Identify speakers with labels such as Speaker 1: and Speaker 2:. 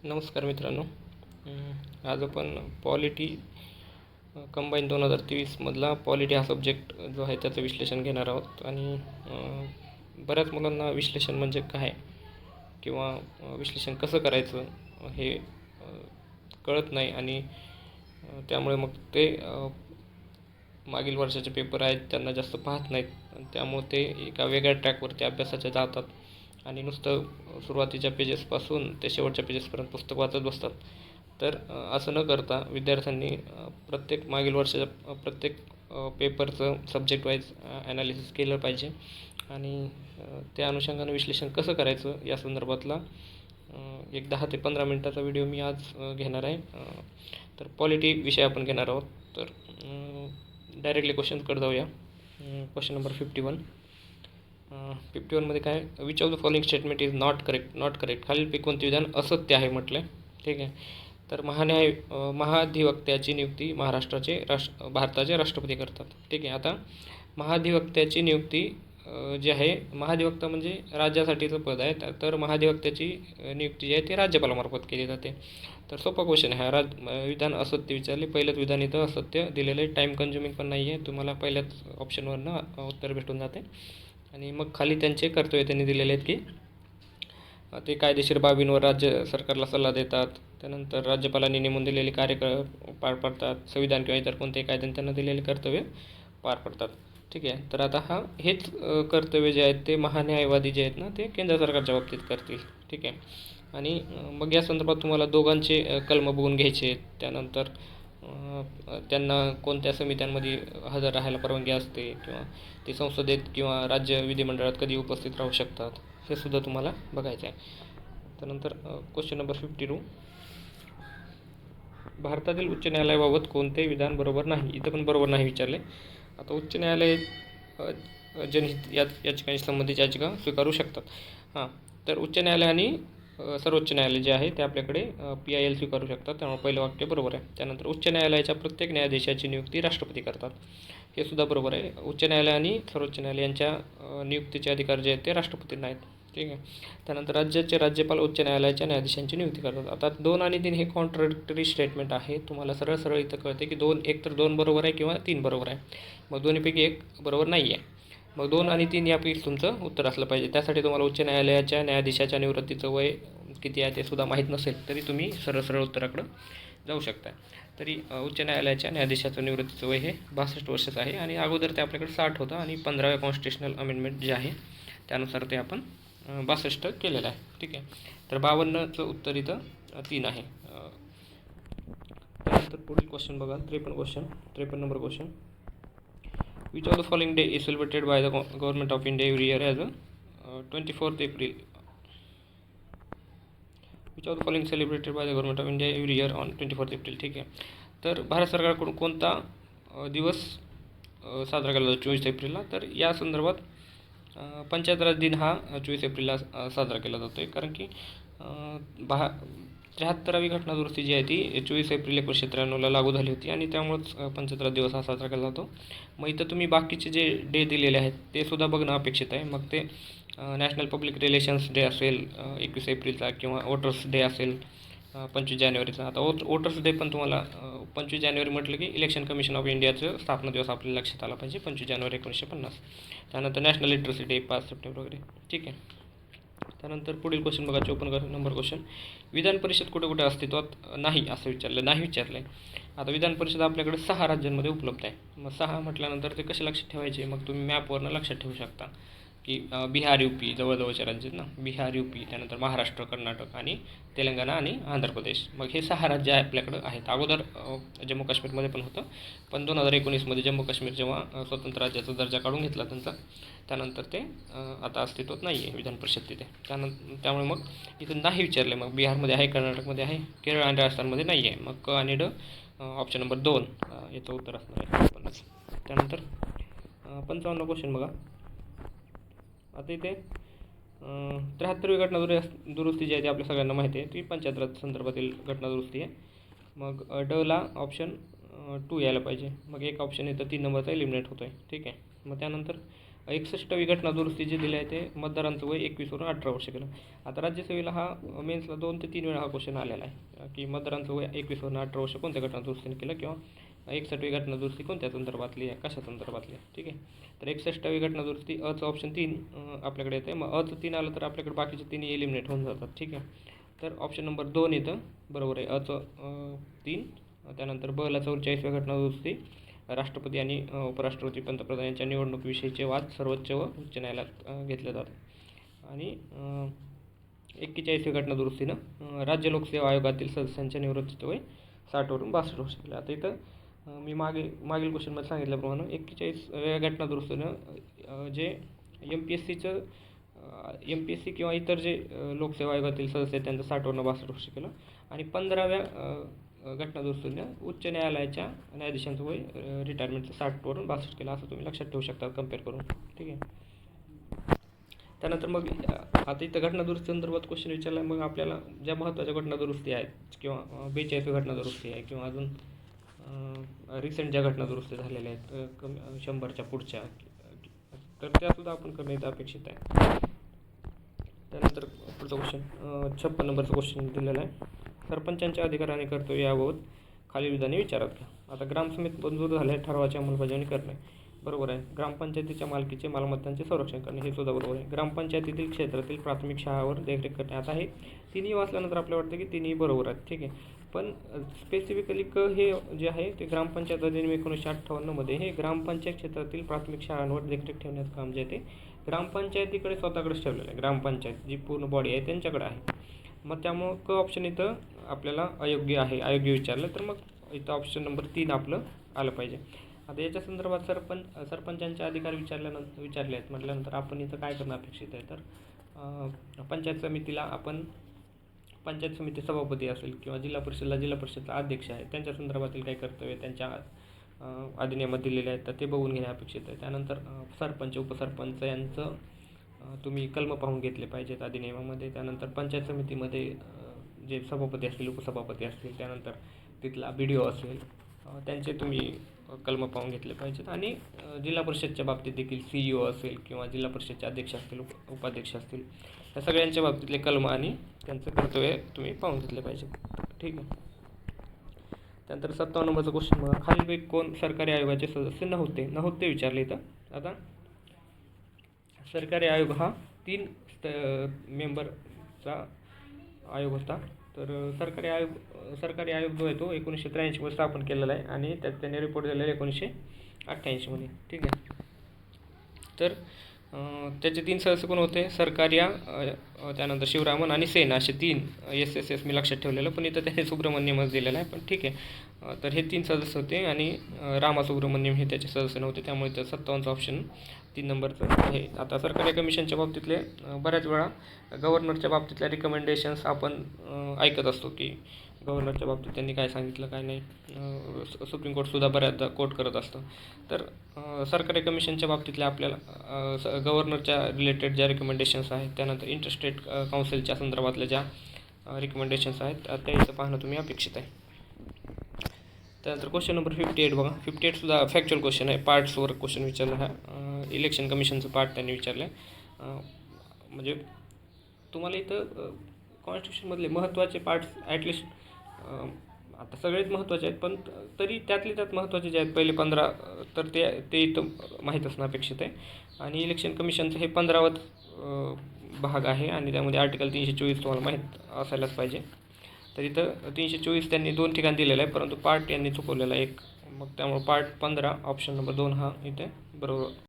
Speaker 1: नमस्कार मित्रांनो. आज आपण पॉलिटी कंबाईन 2023 पॉलिटी हा सब्जेक्ट जो आहे त्याचं विश्लेषण घेणार आहोत. आणि बऱ्याच मुलांना विश्लेषण म्हणजे काय किंवा विश्लेषण कसं करायचं हे कळत नाही. आणि त्यामुळे मग ते मागील वर्षाचे पेपर आहेत त्यांना जास्त पाहत नाहीत. त्यामुळे ते एका वेगळ्या ट्रॅकवरती अभ्यासाच्या जातात आणि नुसतं सुरुवातीच्या पेजेसपासून ते शेवटच्या पेजेसपर्यंत पुस्तक वाचत बसतात. तर असं न करता विद्यार्थ्यांनी प्रत्येक मागील वर्षाच्या प्रत्येक पेपरचं सब्जेक्ट वाईज ॲनालिसिस केलं पाहिजे. आणि त्या अनुषंगानं विश्लेषण कसं करायचं या संदर्भातला एक 10 ते 15 मिनटाचा व्हिडिओ मी आज घेणार आहे. तर पॉलिटी विषय आपण घेणार आहोत. तर डायरेक्टली क्वेश्चनकडे जाऊया. Question number 51. 51मध्ये काय, which of the following statement is not correct. खालीलपैकी कोणते विधान असत्य आहे म्हटलं आहे. ठीक आहे. तर महाधिवक्त्याची नियुक्ती भारताचे राष्ट्रपती करतात. ठीक आहे. आता महाधिवक्त्याची नियुक्ती जी आहे, महाधिवक्ता म्हणजे राज्यासाठीचं पद आहे. तर महाधिवक्त्याची नियुक्ती जी आहे ती राज्यपालामार्फत केली जाते. तर सोपा क्वेश्चन आहे. विधान असत्य विचारले. पहिलंच विधान इथं असत्य दिलेलं आहे. टाईम कन्झ्युमिंग पण नाही आहे. तुम्हाला पहिल्याच ऑप्शनवरनं उत्तर भेटून जाते. आणि मग खाली त्यांचे कर्तव्य त्यांनी दिलेले आहेत की ते कायदेशीर बाबींवर राज्य सरकारला सल्ला देतात. त्यानंतर राज्यपालांनी नेमून दिलेले कार्य पार पाडतात. संविधान किंवा इतर कोणत्याही कायद्याने त्यांना दिलेले कर्तव्य पार पडतात. ठीक आहे. तर आता हेच कर्तव्य जे आहेत ते महान्यायवादी जे आहेत ना ते केंद्र सरकारच्या बाबतीत करतील. ठीक आहे. आणि मग या संदर्भात तुम्हाला दोघांचे कलम बघून घ्यायचे आहेत. त्यानंतर त्यांना कोणत्या समित्यांमध्ये हजर राहायला परवानगी असते किंवा ते संसदेत किंवा राज्य विधिमंडळात कधी उपस्थित राहू शकतात हे सुद्धा तुम्हाला बघायचं आहे. त्यानंतर क्वेश्चन नंबर 52. भारतातील उच्च न्यायालयाबाबत कोणते विधान बरोबर नाही. इथं पण बरोबर नाही विचारले. आता उच्च न्यायालय जनहित याचिकांशी संबंधित याचिका स्वीकारू शकतात. तर उच्च न्यायालय आणि सर्वोच्च न्यायालय जे आहे ते आपल्याकडे PIL स्वीकारू शकतात. त्यामुळे पहिलं वाक्य बरोबर आहे. त्यानंतर उच्च न्यायालयाच्या प्रत्येक न्यायाधीशाची नियुक्ती राष्ट्रपती करतात. हे सुद्धा बरोबर आहे. उच्च न्यायालय आणि सर्वोच्च न्यायालय यांच्या नियुक्तीचे अधिकार जे आहेत ते राष्ट्रपतींना आहेत. ठीक आहे. त्यानंतर राज्याचे राज्यपाल उच्च न्यायालयाच्या न्यायाधीशांची नियुक्ती करतात. आता 2 आणि 3 हे कॉन्ट्राडिक्टरी स्टेटमेंट आहे. तुम्हाला सरळ इथं कळते की एकतर 2 बरोबर आहे किंवा 3 बरोबर आहे. मग दोन्हीपैकी एक बरोबर नाही आहे. मग 2 आणि 3 यापैकी तुमचं उत्तर असलं पाहिजे. त्यासाठी तुम्हाला उच्च न्यायालयाच्या न्यायाधीशाच्या निवृत्तीचं वय किती आहे ते सुद्धा माहीत नसेल तरी तुम्ही सरळ उत्तराकडं जाऊ शकता. तरी उच्च न्यायालयाच्या न्यायाधीशाचं निवृत्तीचं वय हे 62 वर्षाचं आहे. आणि अगोदर ते आपल्याकडे 60 होतं आणि 15व्या कॉन्स्टिट्युशनल अमेंडमेंट जे आहे त्यानुसार ते आपण 62 केलेलं आहे. ठीक आहे. तर 52चं उत्तर इथं 3 आहे. त्यानंतर पुढील क्वेश्चन बघा. 53 number question. Which of the following day is celebrated by the government of India every year as 24 April. Which of the following celebrated by the government of India every year on 24 April. ठीक आहे. तर भारत सरकारकडून कोणता दिवस साजरा केला जातो 24 एप्रिलला. तर या संदर्भात पंचायत राज दिन हा 24 एप्रिलला साजरा केला जातो आहे. कारण की 73वी घटनादुरुस्ती जी आहे ती 24 एप्रिल 1993ला लागू झाली होती आणि त्यामुळेच पंचायत राज दिवस हा साजरा केला जातो. मग इथं तुम्ही बाकीचे जे डे दिलेले आहेत ते सुद्धा बघणं अपेक्षित आहे. मग ते नॅशनल पब्लिक रिलेशन्स डे असेल 21 एप्रिलचा किंवा वोटर्स डे असेल 25 जानेवारीचा. आता वोटर्स डे पण तुम्हाला 25 जानेवारी म्हटलं की इलेक्शन कमिशन ऑफ इंडियाचं स्थापना दिवस आपल्याला लक्षात आला पाहिजे 25 जानेवारी 1950. त्यानंतर नॅशनल लिटरसी डे 5 सप्टेंबर वगैरे. ठीक आहे. त्यानंतर पुढील क्वेश्चन बघा. 54 नंबर क्वेश्चन. विधान परिषद कुठे कुठे अस्तित्वात नाही असं नाही विचारलं आहे. आता विधान परिषद आपल्याकडे 6 राज्यांमध्ये उपलब्ध आहे. मग 6 म्हटल्यानंतर ते कसे लक्षात ठेवायचे. मग तुम्ही मॅपवरनं लक्षात ठेवू शकता की बिहार UP जवळजवळचे राज्य आहेत ना. बिहार UP त्यानंतर महाराष्ट्र कर्नाटक आणि तेलंगणा आणि आंध्र प्रदेश. मग हे 6 राज्य आपल्याकडं आहेत. अगोदर जम्मू काश्मीरमध्ये पण होतं पण 2019मध्ये जम्मू काश्मीर जेव्हा स्वतंत्र राज्याचा दर्जा काढून घेतला त्यांचा त्यानंतर ते आता अस्तित्वात नाही आहे विधान परिषद तिथे. त्यामुळे मग इथं नाही विचारले. मग बिहारमध्ये आहे, कर्नाटकमध्ये आहे, केरळ आणि राजस्थानमध्ये नाही आहे. मग क आणि ड ऑप्शन नंबर 2 याचं उत्तर असणार आहे 56. त्यानंतर 55 क्वेश्चन बघा. आता इथे 73वी घटनादुरुस्ती जी आहे ती आपल्या सगळ्यांना माहिती आहे ती पंचायत राज संदर्भातील घटनादुरुस्ती आहे. मग डला ऑप्शन 2 यायला पाहिजे. मग एक ऑप्शन इथं 3 नंबरचा एलिमिनेट होतो आहे. ठीक आहे. मग त्यानंतर 61वी घटना दुरुस्ती जे दिले आहे ते मतदारांचं वय 21 वरून 18 वर्ष केलं. आता राज्यसभेला हा मेन्सला 2 ते 3 वेळा हा क्वेश्चन आलेला आहे की मतदारांचं वय 21 वरून 18 वर्ष कोणत्या घटना दुरुस्तीने केलं किंवा 61वी घटना दुरुस्ती कोणत्या संदर्भातली आहे, कशा संदर्भातली आहे. ठीक आहे, तर 61वी घटना दुरुस्ती अचं ऑप्शन 3 आपल्याकडे येते. मग अचं 3 आलं तर आपल्याकडे बाकीचे 3 एलिमिनेट होऊन जातात. ठीक आहे, तर ऑप्शन नंबर 2 येतं बरोबर आहे. अचं 3. त्यानंतर बला 44व्या घटना दुरुस्ती राष्ट्रपती आणि उपराष्ट्रपती पंतप्रधान यांच्या निवडणुकीविषयीचे वाद सर्वोच्च व उच्च न्यायालयात घेतले जातात. आणि 41वी घटना दुरुस्तीनं राज्य लोकसेवा आयोगातील सदस्यांच्या निवृत्तीचं वय 60 वरून 62 वर्ष केलं. आता इथं मी मागील क्वेश्चनमध्ये सांगितल्याप्रमाणे 41व्या घटना दुरुस्तीनं जे MPSC किंवा इतर जे लोकसेवा आयोगातील सदस्य आहेत त्यांचं 60 वरून 62 वर्ष केलं. आणि 15व्या घटना दुरुस्तीनं उच्च न्यायालयाच्या न्यायाधीशांचं वय रिटायरमेंटचं 60 वरून 62 केलं, असं तुम्ही लक्षात ठेवू शकता कम्पेअर करून. ठीक आहे, त्यानंतर मग आता इथं घटना दुरुस्ती संदर्भात क्वेश्चन विचारला. मग आपल्याला ज्या महत्त्वाच्या घटना दुरुस्ती आहेत किंवा 42वी घटना दुरुस्ती आहे किंवा अजून रिसेंट ज्या घटना दुरुस्ती झालेल्या आहेत 100च्या पुढच्या, तर त्यासुद्धा आपण करण्यात अपेक्षित आहे. त्यानंतर पुढचा क्वेश्चन 56 नंबरचा क्वेश्चन दिलेला आहे. सरपंचांच्या अधिकार आणि कर्तव्य याबाबत खालील विधाने विचारात घ्या. आता ग्रामसभेत मंजूर झाल्या ठरावाची अंमलबजावणी करणे बरोबर आहे. ग्रामपंचायतीच्या मालकीचे मालमत्तांचे संरक्षण करणे हे सुद्धा बरोबर आहे. ग्रामपंचायतीतील क्षेत्रातील प्राथमिक शाळावर देखरेख करणे. आता हे तिन्ही वाचल्यानंतर आपल्याला वाटतं की तिन्ही बरोबर आहेत. ठीक आहे, पण स्पेसिफिकली हे जे आहे ते ग्रामपंचायत अधिनियम 1958मध्ये हे ग्रामपंचायत क्षेत्रातील प्राथमिक शाळांवर देखरेख ठेवण्याचं काम जे आहे ते ग्रामपंचायतीकडे स्वतःकडेच ठेवलेलं आहे. ग्रामपंचायत जी पूर्ण बॉडी आहे त्यांच्याकडे आहे. मग त्यामुळं ऑप्शन इथं आपल्याला अयोग्य आहे. अयोग्य विचारलं तर मग इथं ऑप्शन नंबर 3 आपलं आलं पाहिजे. आता याच्या संदर्भात सरपंचांचे अधिकार विचारले आहेत म्हटल्यानंतर आपण इथं काय करणं अपेक्षित आहे, तर पंचायत समितीला आपण पंचायत समिती सभापती असेल किंवा जिल्हा परिषदचा अध्यक्ष आहे त्यांच्या संदर्भातील काही कर्तव्य त्यांच्या अधिनियमात दिलेले आहेत तर ते बघून घेणे अपेक्षित आहे. त्यानंतर सरपंच उपसरपंच यांचं तुम्ही कलम पाहून घेतले पाहिजेत अधिनियमामध्ये. त्यानंतर पंचायत समितीमध्ये जे सभापती असतील उपसभापती असतील त्यानंतर तिथला BDO असेल त्यांचे तुम्ही कलम पाहून घेतले पाहिजेत. आणि जिल्हा परिषदच्या बाबतीत देखील CEO असेल किंवा जिल्हा परिषदचे अध्यक्ष असतील उपाध्यक्ष असतील या सगळ्यांच्या बाबतीतले कलम आणि त्यांचं कर्तव्य तुम्ही पाहून घेतले पाहिजेत. ठीक आहे, त्यानंतर 57 नंबरचा क्वेश्चन बघा. खालीलपैकी कोण सरकारी आयोगाचे सदस्य नव्हते विचारले इथं. आता सरकारी आयोग हा 3 मेंबरचा आयोग होता. तर सरकारी आयोग जो आहे तो 1983 मध्ये स्थापन केलेला आहे आणि त्याने रिपोर्ट दिलेला 1988 मध्ये. ठीक आहे, तर त्याचे 3 सदस्य कोण होते, सरकार्या, त्यानंतर शिवरामन आणि सेन असे 3 SSS मी लक्षात ठेवलेलं, पण इथं त्याने सुब्रमण्यमच दिलेलं आहे. पण ठीक आहे, तर हे 3 सदस्य होते आणि रामा सुब्रमण्यम हे त्याचे सदस्य नव्हते, त्यामुळे त्या 57चा ऑप्शन 3 नंबरचं आहे. आता सरकारी कमिशनच्या बाबतीतले बऱ्याच वेळा गव्हर्नरच्या बाबतीतल्या रिकमेंडेशन्स आपण ऐकत असतो की गव्हर्नरच्या बाबतीत त्यांनी काय सांगितलं काय नाही. सुप्रीम कोर्टसुद्धा बऱ्याचदा कोर्ट करत असतं. तर सरकारी कमिशनच्या बाबतीतल्या आपल्याला गव्हर्नरच्या रिलेटेड ज्या रिकमेंडेशन्स आहेत त्यानंतर इंटरस्टेट काउन्सिलच्या संदर्भातल्या ज्या रिकमेंडेशन्स आहेत त्या इथं पाहणं तुम्ही अपेक्षित आहे. त्यानंतर क्वेश्चन नंबर 58 बघा. 58सुद्धा फॅक्च्युअल क्वेश्चन आहे. पार्ट्सवर क्वेश्चन विचारला हा. इलेक्शन कमिशनचं पार्ट त्यांनी विचारलं आहे. म्हणजे तुम्हाला इथं कॉन्स्टिट्यूशनमधले महत्त्वाचे पार्ट्स ॲटलिस्ट आता सगळेच महत्त्वाचे आहेत, पण तरी त्यातले त्यात महत्त्वाचे जे आहेत पहिले 15 तर ते इथं माहीत असणं अपेक्षित आहे. आणि इलेक्शन कमिशनचं हे 15वाच भाग आहे आणि त्यामध्ये आर्टिकल 324 तुम्हाला माहीत असायलाच पाहिजे. तर इथं 324 त्यांनी 2 ठिकाणी दिलेलं आहे, परंतु पार्ट यांनी चुकवलेला आहे एक. मग त्यामुळे पार्ट 15 ऑप्शन नंबर 2 हा इथे बरोबर